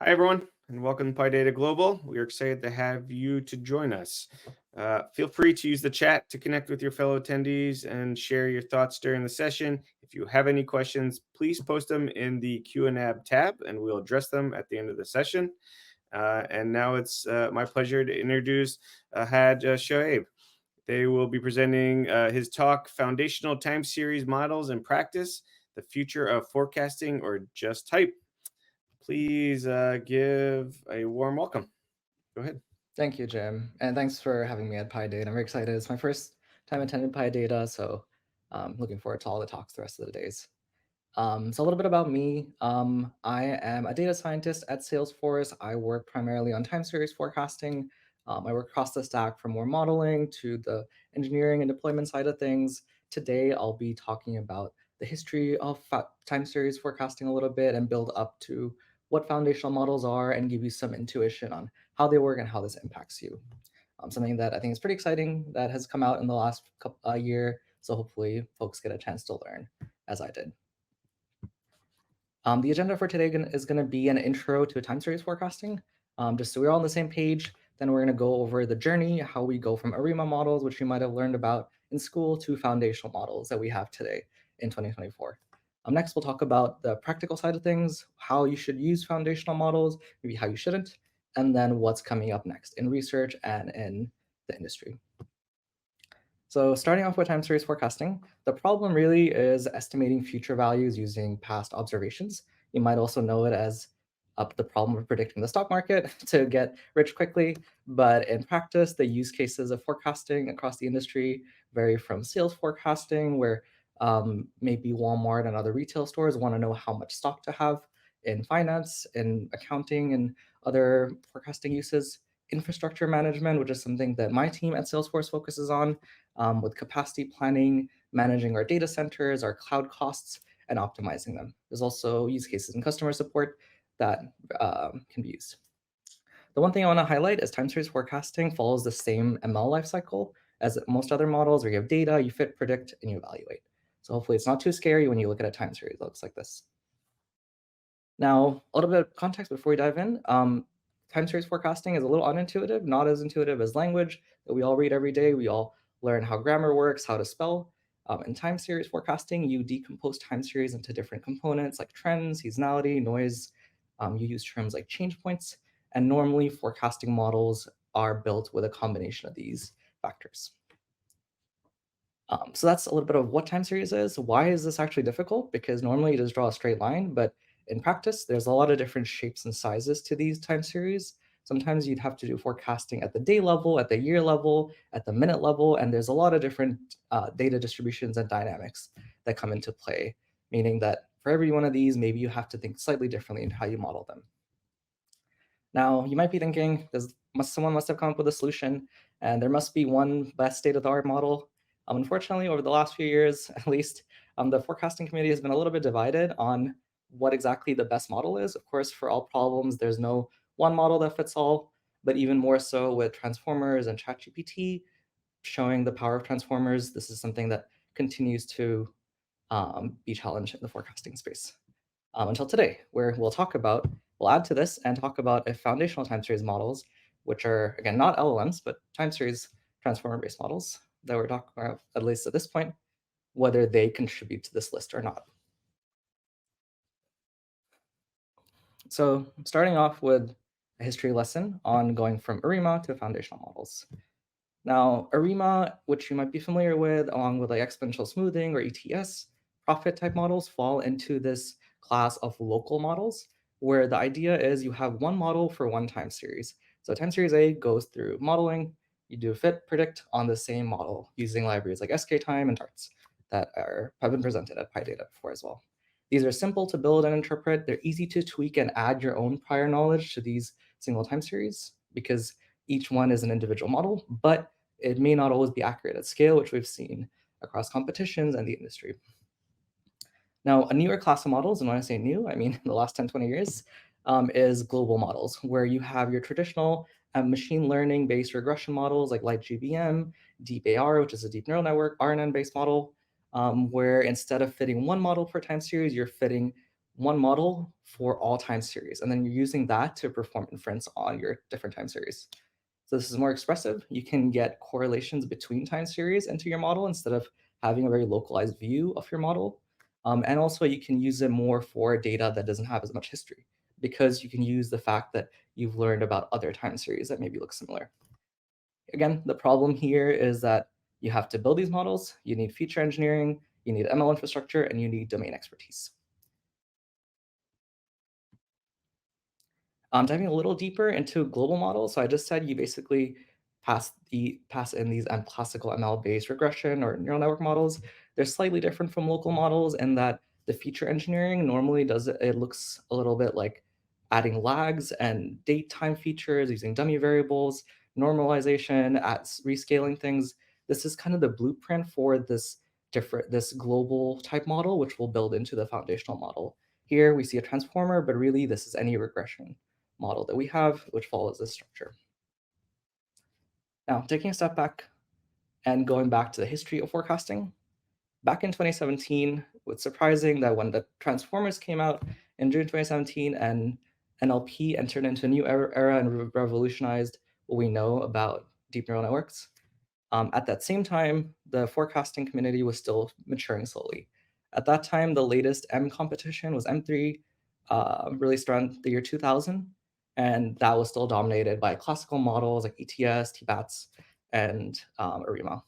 Hi, everyone, and welcome to PyData Global. We are excited to have you to join us. Feel free to use the chat to connect with your fellow attendees and share your thoughts during the session. If you have any questions, please post them in the Q&A tab, and we'll address them at the end of the session. And now it's my pleasure to introduce Had Shoaib. They will be presenting his talk, Foundational Time Series Models in Practice, the Future of Forecasting, or Just Type. Please give a warm welcome. Go ahead. Thank you, Jim, and thanks for having me at PyData. I'm very excited. It's my first time attending PyData, so looking forward to all the talks the rest of the days. So a little bit about me. I am a data scientist at Salesforce. I work primarily on time series forecasting. I work across the stack from more modeling to the engineering and deployment side of things. Today, I'll be talking about the history of time series forecasting a little bit and build up to what foundational models are and give you some intuition on how they work and how this impacts you. Something that I think is pretty exciting that has come out in the last year. So hopefully folks get a chance to learn as I did. The agenda for today is going to be an intro to time series forecasting, just so we're all on the same page. Then we're going to go over the journey, how we go from ARIMA models, which you might have learned about in school, to foundational models that we have today in 2024. Next, we'll talk about the practical side of things, how you should use foundational models, maybe how you shouldn't, and then what's coming up next in research and in the industry. So starting off with time series forecasting, the problem really is estimating future values using past observations. You might also know it as the problem of predicting the stock market to get rich quickly. But in practice, the use cases of forecasting across the industry vary from sales forecasting, where maybe Walmart and other retail stores want to know how much stock to have, in finance, in accounting, and other forecasting uses. Infrastructure management, which is something that my team at Salesforce focuses on, with capacity planning, managing our data centers, our cloud costs, and optimizing them. There's also use cases in customer support that can be used. The one thing I want to highlight is time series forecasting follows the same ML lifecycle as most other models, where you have data, you fit, predict, and you evaluate. So hopefully it's not too scary when you look at a time series that looks like this. Now, a little bit of context before we dive in. Time series forecasting is a little unintuitive, not as intuitive as language that we all read every day. We all learn how grammar works, how to spell. In time series forecasting, you decompose time series into different components like trends, seasonality, noise. You use terms like change points, and normally forecasting models are built with a combination of these factors. So that's a little bit of what time series is. Why is this actually difficult? Because normally you just draw a straight line, but in practice, there's a lot of different shapes and sizes to these time series. Sometimes you'd have to do forecasting at the day level, at the year level, at the minute level, and there's a lot of different data distributions and dynamics that come into play, meaning that for every one of these, maybe you have to think slightly differently in how you model them. Now, you might be thinking, someone must have come up with a solution, and there must be one best state-of-the-art model. Unfortunately, over the last few years, at least, the forecasting community has been a little bit divided on what exactly the best model is. Of course, for all problems, there's no one model that fits all, but even more so with transformers and ChatGPT showing the power of transformers, this is something that continues to be challenged in the forecasting space. Until today, where we'll add to this and talk about if foundational time series models, which are, again, not LLMs, but time series transformer-based models that we're talking about, at least at this point, whether they contribute to this list or not. So starting off with a history lesson on going from ARIMA to foundational models. Now, ARIMA, which you might be familiar with, along with like exponential smoothing or ETS, profit type models fall into this class of local models, where the idea is you have one model for one time series. So time series A goes through modeling, you do fit predict on the same model using libraries like skTime and darts that have been presented at PyData before as well. These are simple to build and interpret. They're easy to tweak and add your own prior knowledge to these single time series because each one is an individual model, but it may not always be accurate at scale, which we've seen across competitions and the industry. Now, a newer class of models, and when I say new, I mean in the last 10, 20 years, is global models, where you have your traditional machine learning-based regression models like LightGBM, DeepAR, which is a deep neural network, RNN-based model, where instead of fitting one model per time series, you're fitting one model for all time series, and then you're using that to perform inference on your different time series. So this is more expressive. You can get correlations between time series into your model instead of having a very localized view of your model. And also you can use it more for data that doesn't have as much history, because you can use the fact that you've learned about other time series that maybe look similar. Again, the problem here is that you have to build these models, you need feature engineering, you need ML infrastructure, and you need domain expertise. Diving a little deeper into global models, so I just said you basically pass in these classical ML-based regression or neural network models. They're slightly different from local models in that the feature engineering normally does it looks a little bit like adding lags and date time features using dummy variables, normalization, rescaling things. This is kind of the blueprint for this global type model, which we'll build into the foundational model. Here we see a transformer, but really this is any regression model that we have, which follows this structure. Now, taking a step back and going back to the history of forecasting, back in 2017, it's surprising that when the transformers came out in June 2017 and NLP entered into a new era and revolutionized what we know about deep neural networks. At that same time, the forecasting community was still maturing slowly. At that time, the latest M competition was M3, released around the year 2000, and that was still dominated by classical models like ETS, TBATS, and ARIMA.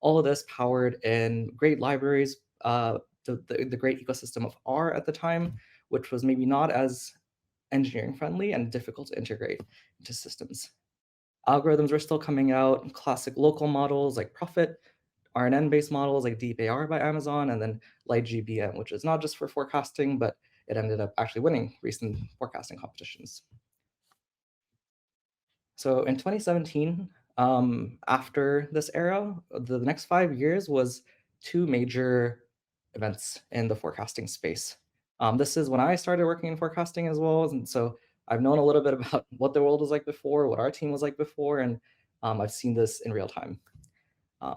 All of this powered in great libraries, the great ecosystem of R at the time, which was maybe not as engineering friendly and difficult to integrate into systems. Algorithms were still coming out, classic local models like Prophet, RNN-based models like DeepAR by Amazon, and then LightGBM, which is not just for forecasting, but it ended up actually winning recent forecasting competitions. So in 2017, after this era, the next 5 years was two major events in the forecasting space. This is when I started working in forecasting as well, and so I've known a little bit about what the world was like before, what our team was like before, and I've seen this in real time.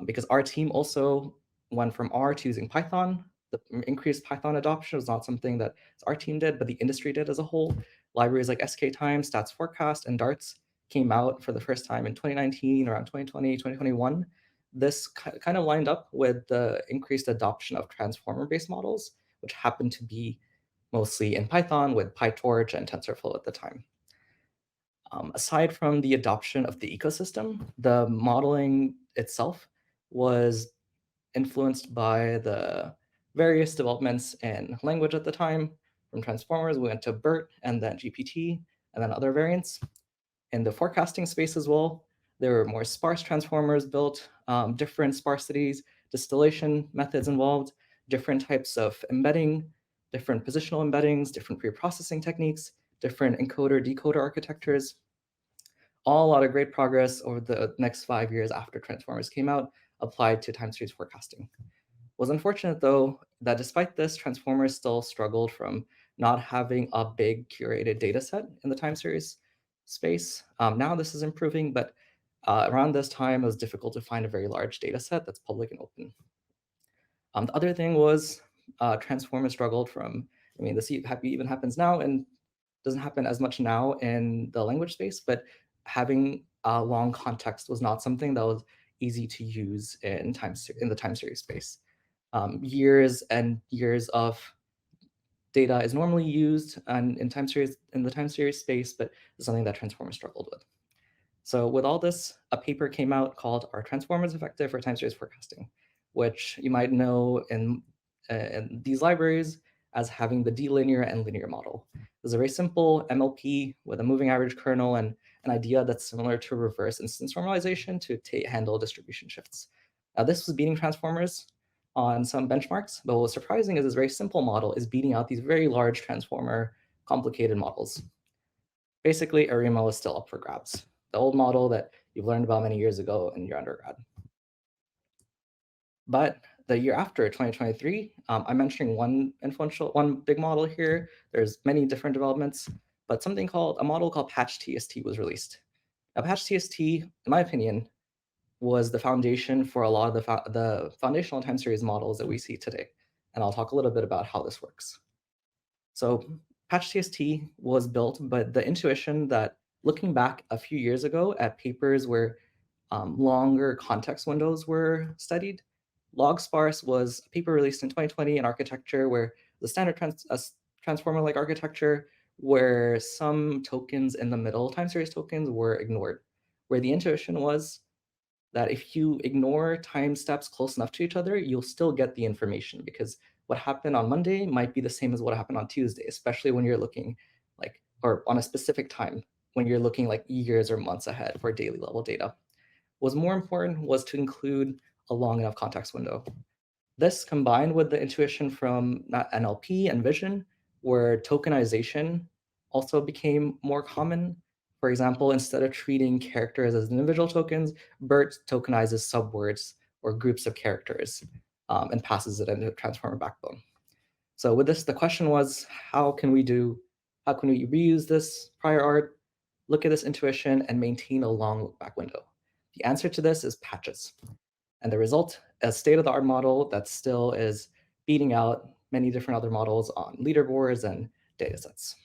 Because our team also went from R to using Python. The increased Python adoption was not something that our team did, but the industry did as a whole. Libraries like skTime, Stats Forecast, and Darts came out for the first time in 2019, around 2020, 2021. This kind of lined up with the increased adoption of transformer-based models, which happened to be mostly in Python with PyTorch and TensorFlow at the time. Aside from the adoption of the ecosystem, the modeling itself was influenced by the various developments in language at the time. From transformers, we went to BERT and then GPT and then other variants. In the forecasting space as well, there were more sparse transformers built, different sparsities, distillation methods involved, different types of embedding, different positional embeddings, different pre-processing techniques, different encoder-decoder architectures. All a lot of great progress over the next 5 years after Transformers came out, applied to time series forecasting. Was unfortunate though that despite this, Transformers still struggled from not having a big curated data set in the time series space. Now this is improving, but around this time it was difficult to find a very large data set that's public and open. The other thing was Transformers struggled from, I mean, this even happens now and doesn't happen as much now in the language space, but having a long context was not something that was easy to use in the time series space. Years and years of data is normally used in the time series space, but it's something that Transformers struggled with. So with all this, a paper came out called "Are Transformers Effective for Time Series Forecasting?" which you might know in these libraries as having the D-linear and linear model. It's a very simple MLP with a moving average kernel and an idea that's similar to reverse instance normalization to handle distribution shifts. Now, this was beating transformers on some benchmarks, but what's surprising is this very simple model is beating out these very large transformer complicated models. Basically, ARIMA was still up for grabs, the old model that you've learned about many years ago in your undergrad. But the year after, 2023, I'm mentioning one big model here. There's many different developments, but a model called Patch TST was released. Now, Patch TST, in my opinion, was the foundation for a lot of the foundational time series models that we see today. And I'll talk a little bit about how this works. So PatchTST was built, but the intuition that looking back a few years ago at papers where longer context windows were studied, log sparse was a paper released in 2020 in architecture where the standard transformer-like architecture where some tokens in the middle, time series tokens, were ignored, where the intuition was that if you ignore time steps close enough to each other, you'll still get the information because what happened on Monday might be the same as what happened on Tuesday, especially when you're looking like, or on a specific time when you're looking like years or months ahead for daily level data. What's more important was to include a long enough context window. This combined with the intuition from NLP and vision, where tokenization also became more common. For example, instead of treating characters as individual tokens, BERT tokenizes subwords or groups of characters and passes it into a transformer backbone. So with this, the question was, how can we reuse this prior art, look at this intuition, and maintain a long look back window? The answer to this is patches. And the result, a state-of-the-art model that still is beating out many different other models on leaderboards and datasets.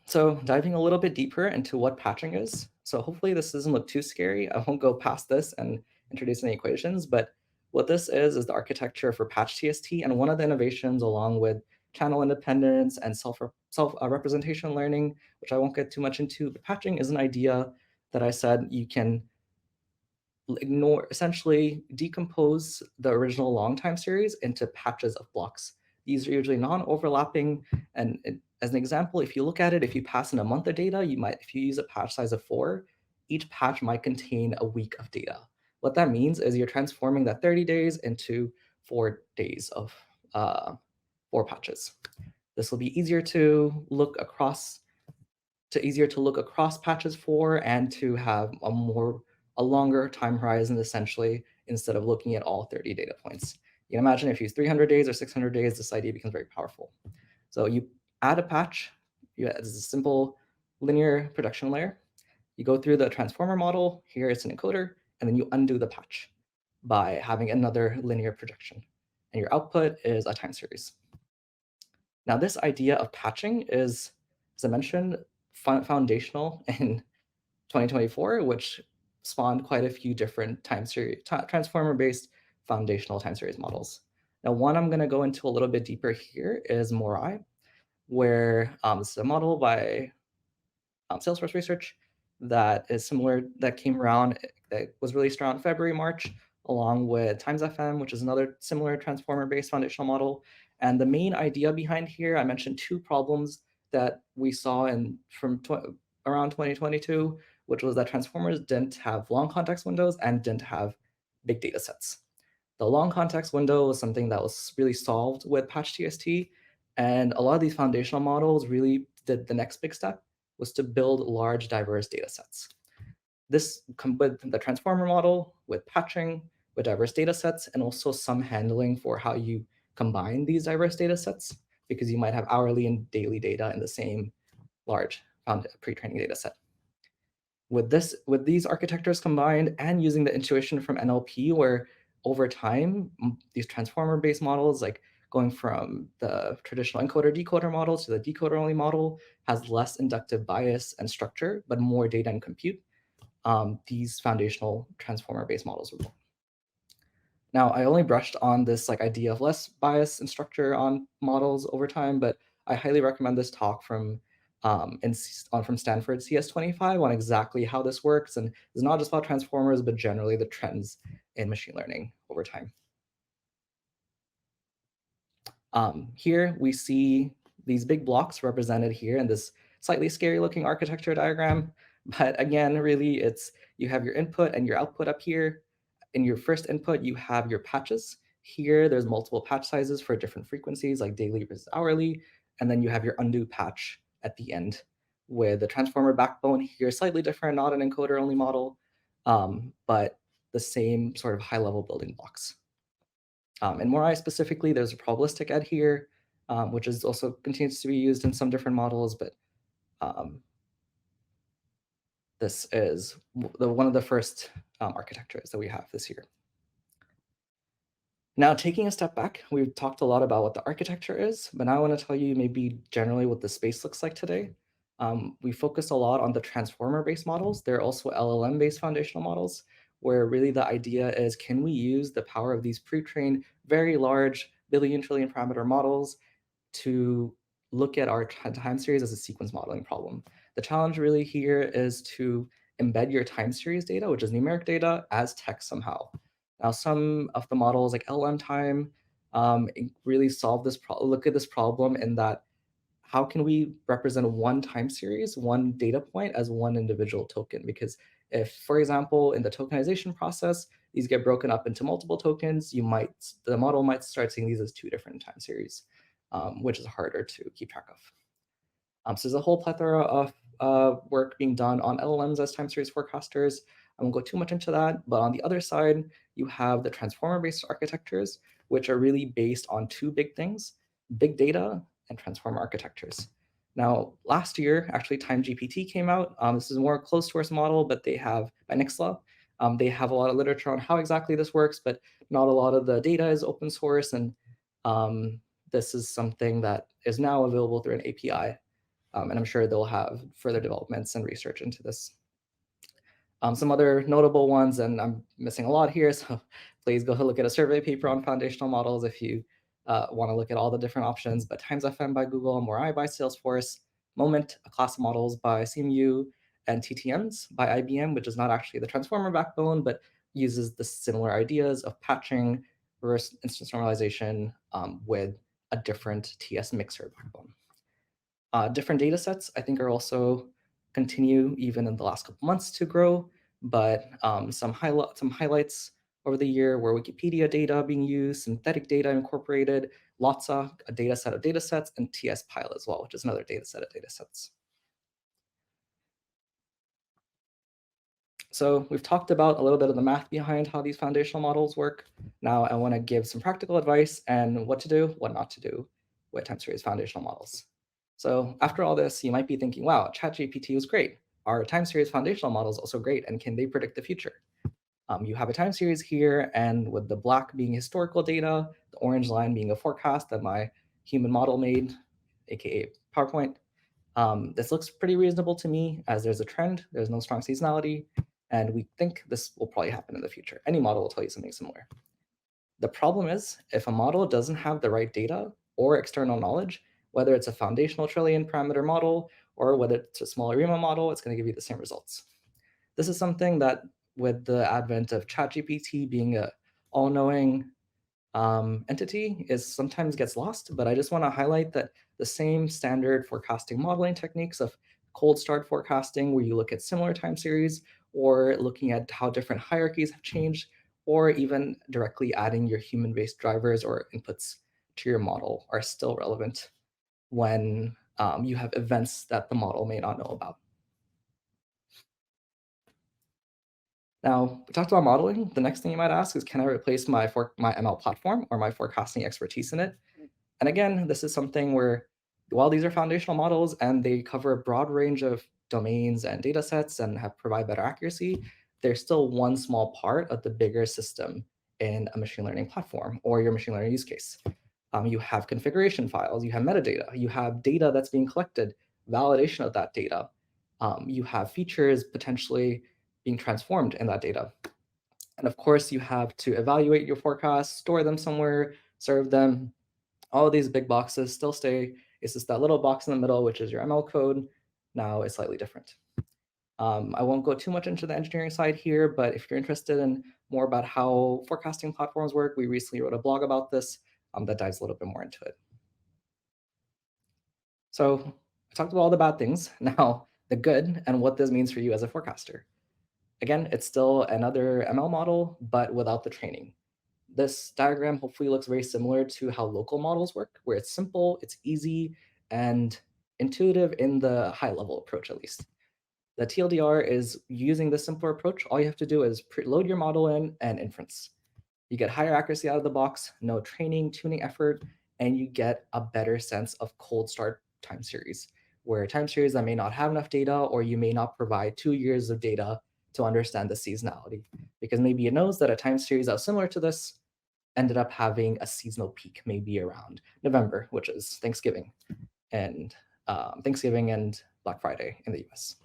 So diving a little bit deeper into what patching is. So hopefully this doesn't look too scary. I won't go past this and introduce any equations, but what this is the architecture for PatchTST, and one of the innovations along with channel independence and self-representation learning, which I won't get too much into, but patching is an idea that I said you can essentially decompose the original long time series into patches of blocks. These are usually non-overlapping. And as an example, if you look at it, if you pass in a month of data, if you use a patch size of 4, each patch might contain a week of data. What that means is you're transforming that 30 days into 4 days of 4 patches. This will be easier to look across patches for, and to have a longer time horizon, essentially, instead of looking at all 30 data points. You can imagine if you use 300 days or 600 days, this idea becomes very powerful. So you add a patch, it's a simple linear production layer. You go through the transformer model, here it's an encoder, and then you undo the patch by having another linear projection. And your output is a time series. Now, this idea of patching is, as I mentioned, foundational in 2024, which spawned quite a few different transformer-based foundational time series models. Now, one I'm going to go into a little bit deeper here is Morai, where this is a model by Salesforce Research that is similar, that came around, that was released around February, March, along with Times FM, which is another similar transformer-based foundational model. And the main idea behind here, I mentioned 2 problems that we saw around 2022, which was that transformers didn't have long context windows and didn't have big data sets. The long context window was something that was really solved with PatchTST, and a lot of these foundational models really did the next big step, was to build large, diverse data sets. This with the transformer model, with patching, with diverse data sets, and also some handling for how you combine these diverse data sets, because you might have hourly and daily data in the same large pre-training data set. With these architectures combined and using the intuition from NLP, where over time, these transformer-based models, like going from the traditional encoder-decoder model to the decoder-only model, has less inductive bias and structure, but more data and compute. These foundational transformer-based models were born. Now, I only brushed on this idea of less bias and structure on models over time, but I highly recommend this talk from Stanford CS25 on exactly how this works. And it's not just about transformers, but generally the trends in machine learning over time. Here we see these big blocks represented here in this slightly scary looking architecture diagram. But again, really, you have your input and your output up here. In your first input, you have your patches. Here, there's multiple patch sizes for different frequencies, like daily versus hourly. And then you have your undo patch at the end with the transformer backbone here, slightly different, not an encoder-only model, but the same sort of high-level building blocks. In Morai specifically, there's a probabilistic ed here, which is also continues to be used in some different models, but this is one of the first architectures that we have this year. Now, taking a step back, we've talked a lot about what the architecture is, but now I want to tell you maybe generally what the space looks like today. We focus a lot on the transformer-based models. There are also LLM-based foundational models, where really the idea is, can we use the power of these pre-trained, very large, billion, trillion parameter models to look at our time series as a sequence modeling problem? The challenge really here is to embed your time series data, which is numeric data, as text somehow. Now, some of the models like LM time really solve this look at this problem in that how can we represent one time series, one data point as one individual token? Because if, for example, in the tokenization process, these get broken up into multiple tokens, the model might start seeing these as two different time series, which is harder to keep track of. So there's a whole plethora of work being done on LLMs as time series forecasters. I won't go too much into that, but on the other side, you have the transformer-based architectures, which are really based on two big things: big data and transformer architectures. Now, last year, actually, TimeGPT came out. This is a more closed source model, but they have by Nixla. They have a lot of literature on how exactly this works, but not a lot of the data is open source, and this is something that is now available through an API. And I'm sure they'll have further developments and research into this. Some other notable ones, and I'm missing a lot here, so please go look at a survey paper on foundational models if you want to look at all the different options. But TimesFM by Google, Morai by Salesforce, Moment, a class of models by CMU, and TTMs by IBM, which is not actually the transformer backbone, but uses the similar ideas of patching, reverse instance normalization with a different TS mixer backbone. Different data sets, I think, are also continue even in the last couple months to grow, but some highlights over the year were Wikipedia data being used, synthetic data incorporated, LOTSA, a data set of data sets, and TS Pile as well, which is another data set of data sets. So we've talked about a little bit of the math behind how these foundational models work. Now I want to give some practical advice and what to do, what not to do with time series foundational models. So after all this, you might be thinking, wow, ChatGPT was great. Are time series foundational models also great, and can they predict the future? You have a time series here, and with the black being historical data, the orange line being a forecast that my human model made, aka PowerPoint. This looks pretty reasonable to me, as there's a trend, there's no strong seasonality, and we think this will probably happen in the future. Any model will tell you something similar. The problem is, if a model doesn't have the right data or external knowledge, whether it's a foundational trillion parameter model or whether it's a small ARIMA model, it's going to give you the same results. This is something that, with the advent of ChatGPT being a all-knowing entity, is sometimes gets lost, but I just want to highlight that the same standard forecasting modeling techniques of cold start forecasting, where you look at similar time series, or looking at how different hierarchies have changed, or even directly adding your human-based drivers or inputs to your model, are still relevant when you have events that the model may not know about. Now, we talked about modeling. The next thing you might ask is, can I replace my ML platform or my forecasting expertise in it? And again, this is something where, while these are foundational models and they cover a broad range of domains and data sets and provide better accuracy, they're still one small part of the bigger system in a machine learning platform or your machine learning use case. You have configuration files, you have metadata, you have data that's being collected, validation of that data. You have features potentially being transformed in that data. And of course, you have to evaluate your forecasts, store them somewhere, serve them. All of these big boxes still stay. It's just that little box in the middle, which is your ML code. Now it's slightly different. I won't go too much into the engineering side here, but if you're interested in more about how forecasting platforms work, we recently wrote a blog about this that dives a little bit more into it. So I talked about all the bad things. Now the good and what this means for you as a forecaster. Again, it's still another ML model, but without the training. This diagram hopefully looks very similar to how local models work, where it's simple, it's easy, and intuitive in the high-level approach, at least. The TLDR is using the simpler approach. All you have to do is load your model in and inference. You get higher accuracy out of the box, no training, tuning effort, and you get a better sense of cold start time series, where time series that may not have enough data, or you may not provide 2 years of data to understand the seasonality, because maybe it knows that a time series that's similar to this ended up having a seasonal peak, maybe around November, which is Thanksgiving and Black Friday in the US.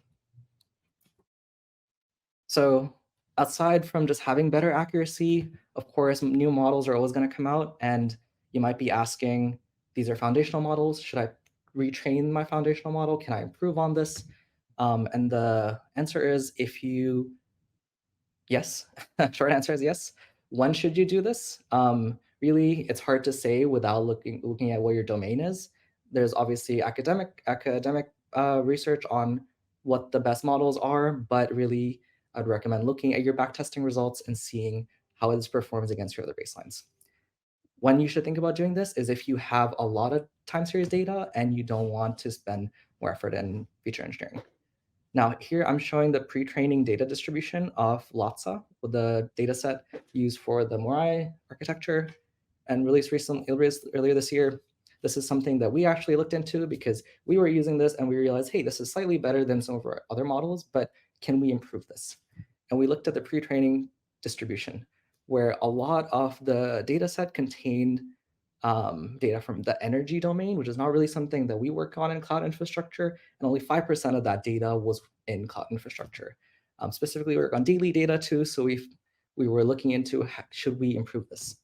So aside from just having better accuracy, of course, new models are always going to come out, and you might be asking, these are foundational models. Should I retrain my foundational model? Can I improve on this? And the answer is yes. Short answer is yes. When should you do this? Really, it's hard to say without looking at what your domain is. There's obviously academic research on what the best models are, but really, I'd recommend looking at your backtesting results and seeing how this performs against your other baselines. When you should think about doing this is if you have a lot of time series data and you don't want to spend more effort in feature engineering. Now here I'm showing the pre-training data distribution of LATSA, with the data set used for the Morai architecture and released earlier this year. This is something that we actually looked into because we were using this and we realized, hey, this is slightly better than some of our other models, but can we improve this? And we looked at the pre-training distribution, where a lot of the data set contained data from the energy domain, which is not really something that we work on in cloud infrastructure, and only 5% of that data was in cloud infrastructure. Specifically, we work on daily data too, so we were looking into should we improve this.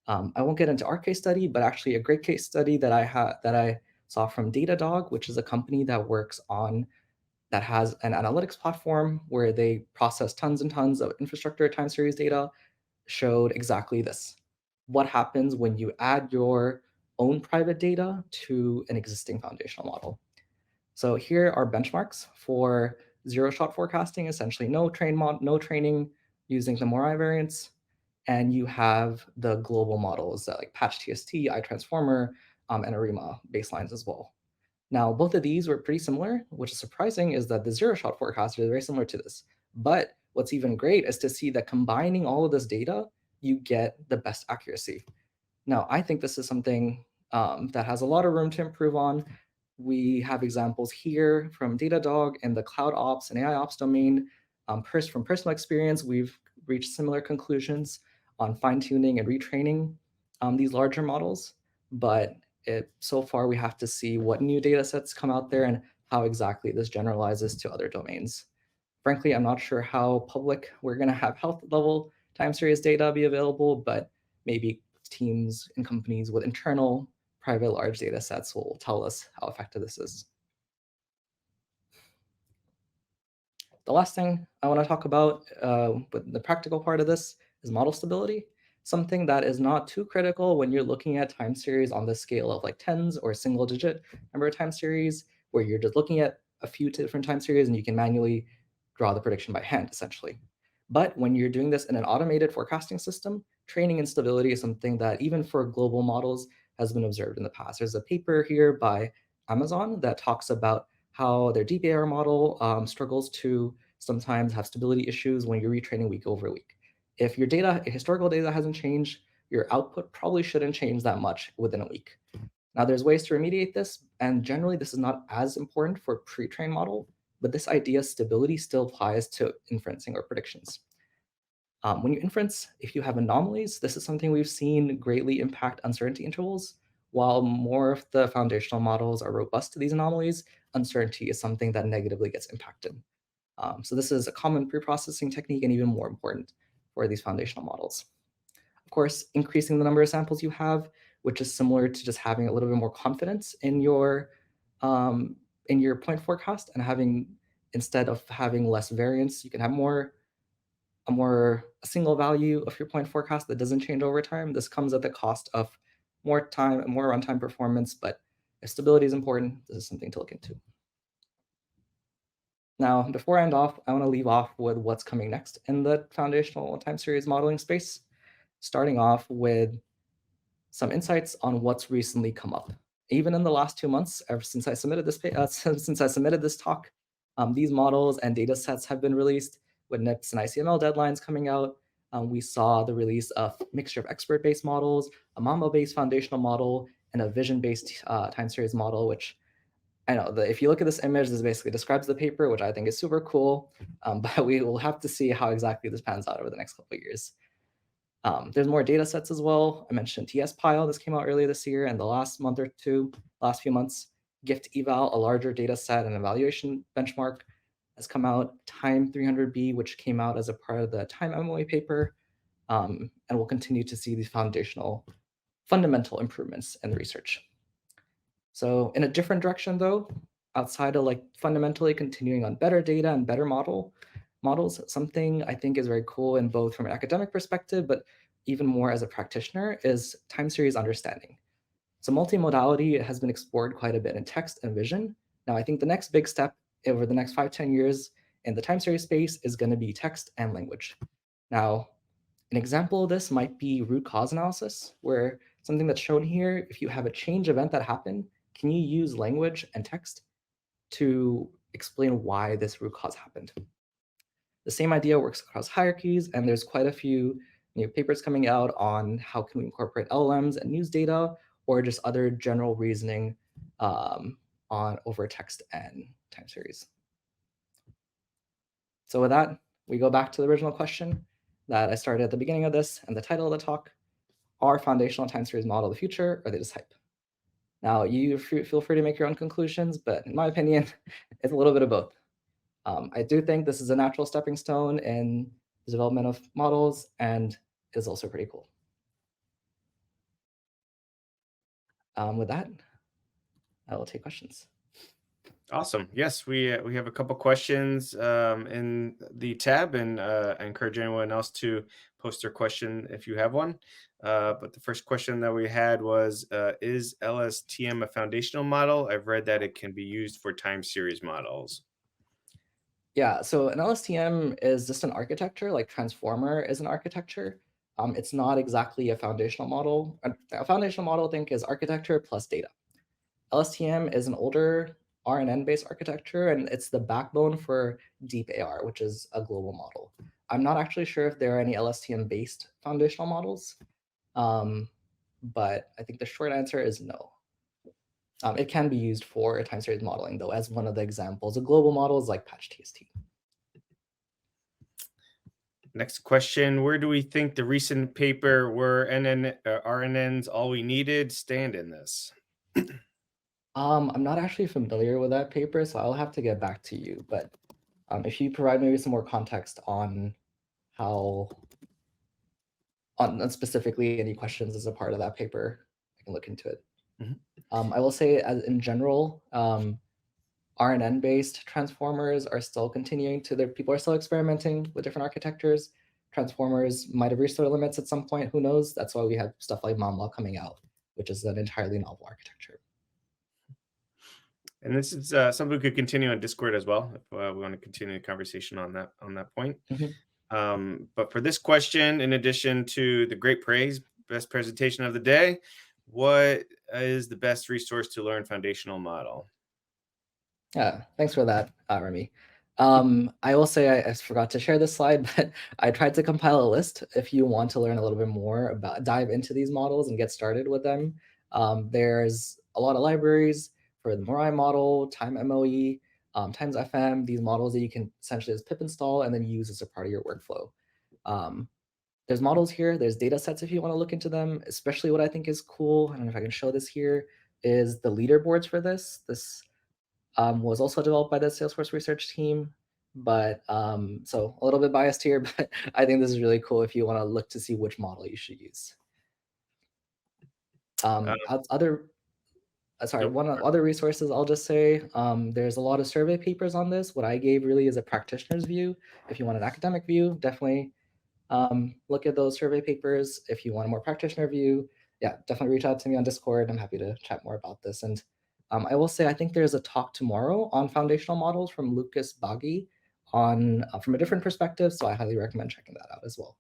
I won't get into our case study, but actually a great case study that I saw from Datadog, which is a company that has an analytics platform where they process tons and tons of infrastructure time series data, showed exactly this. What happens when you add your own private data to an existing foundational model? So here are benchmarks for zero-shot forecasting, essentially no training using the Morai variants. And you have the global models that like PatchTST, iTransformer, and ARIMA baselines as well. Now, both of these were pretty similar. Which is surprising is that the zero-shot forecaster is very similar to this. But what's even great is to see that combining all of this data, you get the best accuracy. Now, I think this is something that has a lot of room to improve on. We have examples here from Datadog and the cloud ops and AI ops domain. From personal experience, we've reached similar conclusions on fine-tuning and retraining these larger models. But so far, we have to see what new data sets come out there and how exactly this generalizes to other domains. Frankly, I'm not sure how public we're going to have health level time series data be available, but maybe teams and companies with internal private large data sets will tell us how effective this is. The last thing I want to talk about with the practical part of this is model stability, something that is not too critical when you're looking at time series on the scale of like tens or single digit number of time series, where you're just looking at a few different time series and you can manually draw the prediction by hand, essentially. But when you're doing this in an automated forecasting system, training and stability is something that even for global models has been observed in the past. There's a paper here by Amazon that talks about how their DPAR model struggles to sometimes have stability issues when you're retraining week over week. If your historical data hasn't changed, your output probably shouldn't change that much within a week. Now, there's ways to remediate this, and generally this is not as important for pre-trained model, but this idea of stability still applies to inferencing or predictions. When you inference, if you have anomalies, this is something we've seen greatly impact uncertainty intervals. While more of the foundational models are robust to these anomalies, uncertainty is something that negatively gets impacted. So this is a common pre-processing technique and even more important for these foundational models. Of course, increasing the number of samples you have, which is similar to just having a little bit more confidence in your point forecast, and instead of having less variance, you can have a single value of your point forecast that doesn't change over time. This comes at the cost of more time and more runtime performance, but if stability is important, this is something to look into. Now, before I end off, I want to leave off with what's coming next in the foundational time series modeling space, starting off with some insights on what's recently come up. Even in the last 2 months, ever since I submitted this talk, these models and data sets have been released with NIPS and ICML deadlines coming out. We saw the release of a mixture of expert-based models, a Mamba-based foundational model, and a vision-based time series model, which I know that if you look at this image, this basically describes the paper, which I think is super cool, but we will have to see how exactly this pans out over the next couple of years. There's more data sets as well. I mentioned TS-Pile, this came out earlier this year, and the last month or two, last few months, Gift Eval, a larger data set and evaluation benchmark, has come out. Time 300B, which came out as a part of the Time MOA paper, and we'll continue to see these fundamental improvements in the research. So in a different direction though, outside of like fundamentally continuing on better data and better models, something I think is very cool in both from an academic perspective, but even more as a practitioner is time series understanding. So multimodality has been explored quite a bit in text and vision. Now I think the next big step over the next 5-10 years in the time series space is going to be text and language. Now, an example of this might be root cause analysis, where something that's shown here, if you have a change event that happened, can you use language and text to explain why this root cause happened? The same idea works across hierarchies, and there's quite a few new papers coming out on how can we incorporate LLMs and news data, or just other general reasoning over text and time series. So with that, we go back to the original question that I started at the beginning of this and the title of the talk. Are foundational time series model the future, or are they just hype? Now, you feel free to make your own conclusions, but in my opinion, it's a little bit of both. I do think this is a natural stepping stone in the development of models, and is also pretty cool. With that, I will take questions. Awesome. Yes, we have a couple questions in the tab, and I encourage anyone else to post their question if you have one. But the first question that we had was, is LSTM a foundational model? I've read that it can be used for time series models. Yeah, so an LSTM is just an architecture, like Transformer is an architecture. It's not exactly a foundational model. A foundational model, I think, is architecture plus data. LSTM is an older RNN-based architecture, and it's the backbone for Deep AR, which is a global model. I'm not actually sure if there are any LSTM-based foundational models, but I think the short answer is no. It can be used for time series modeling, though, as one of the examples of global models like PatchTST. Next question, where do we think the recent paper where RNNs all we needed stand in this? I'm not actually familiar with that paper, so I'll have to get back to you. But if you provide maybe some more context on how, on specifically any questions as a part of that paper, I can look into it. I will say, as in general, RNN-based transformers are still continuing to, people are still experimenting with different architectures. Transformers might have reached their limits at some point, who knows? That's why we have stuff like MAMLA coming out, which is an entirely novel architecture. And this is something we could continue on Discord as well if we want to continue the conversation on that point. But for this question, in addition to the great praise, best presentation of the day, what is the best resource to learn foundational model? Yeah, thanks for that, Remy. I will say I forgot to share this slide, but I tried to compile a list if you want to learn a little bit more about, dive into these models and get started with them. There's a lot of libraries for the Morai model, Time MOE, Times FM, these models that you can essentially just pip install and then use as a part of your workflow. There's models here, there's data sets if you want to look into them, especially what I think is cool, I don't know if I can show this here, is the leaderboards for this. This was also developed by the Salesforce research team, but so a little bit biased here, but I think this is really cool if you want to look to see which model you should use. Other resources I'll just say, there's a lot of survey papers on this. What I gave really is a practitioner's view. If you want an academic view, definitely look at those survey papers. If you want a more practitioner view, yeah, definitely reach out to me on Discord. I'm happy to chat more about this. And I will say, I think there's a talk tomorrow on foundational models from Lucas Baghi on from a different perspective. So I highly recommend checking that out as well.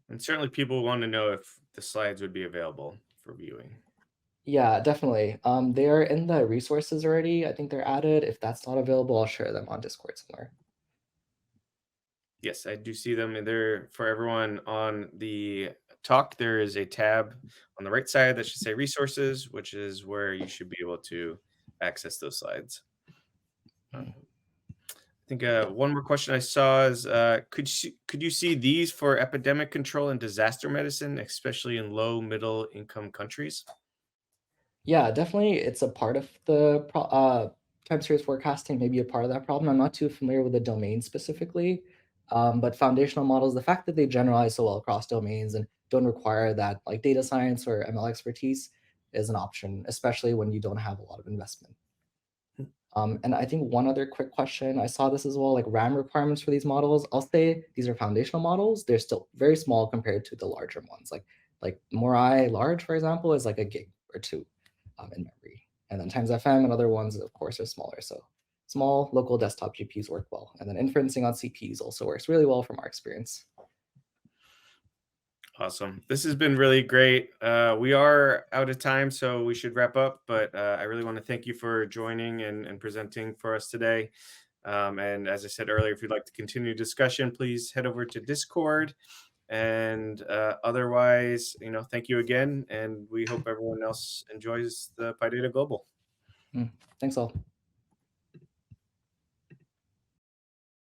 And certainly people want to know if the slides would be available for viewing. Yeah, definitely. They are in the resources already. I think they're added. If that's not available, I'll share them on Discord somewhere. Yes, I do see them. They're for everyone on the talk. There is a tab on the right side that should say resources, which is where you should be able to access those slides. think one more question I saw is could you see these for epidemic control and disaster medicine, especially in low middle income countries? Yeah, definitely. It's a part of the time series forecasting, maybe a part of that problem. I'm not too familiar with the domain specifically, but foundational models, the fact that they generalize so well across domains and don't require that like data science or ML expertise is an option, especially when you don't have a lot of investment. And I think one other quick question, I saw this as well, like RAM requirements for these models. I'll say these are foundational models. They're still very small compared to the larger ones. Like Morai large, for example, is like a gig or two in memory. And then times FM and other ones, of course, are smaller. So small local desktop GPUs work well. And then inferencing on CPUs also works really well from our experience. Awesome. This has been really great. We are out of time, so we should wrap up. But I really want to thank you for joining and presenting for us today. And as I said earlier, if you'd like to continue discussion, please head over to Discord. And otherwise, thank you again. And we hope everyone else enjoys the PyData Global. Thanks all.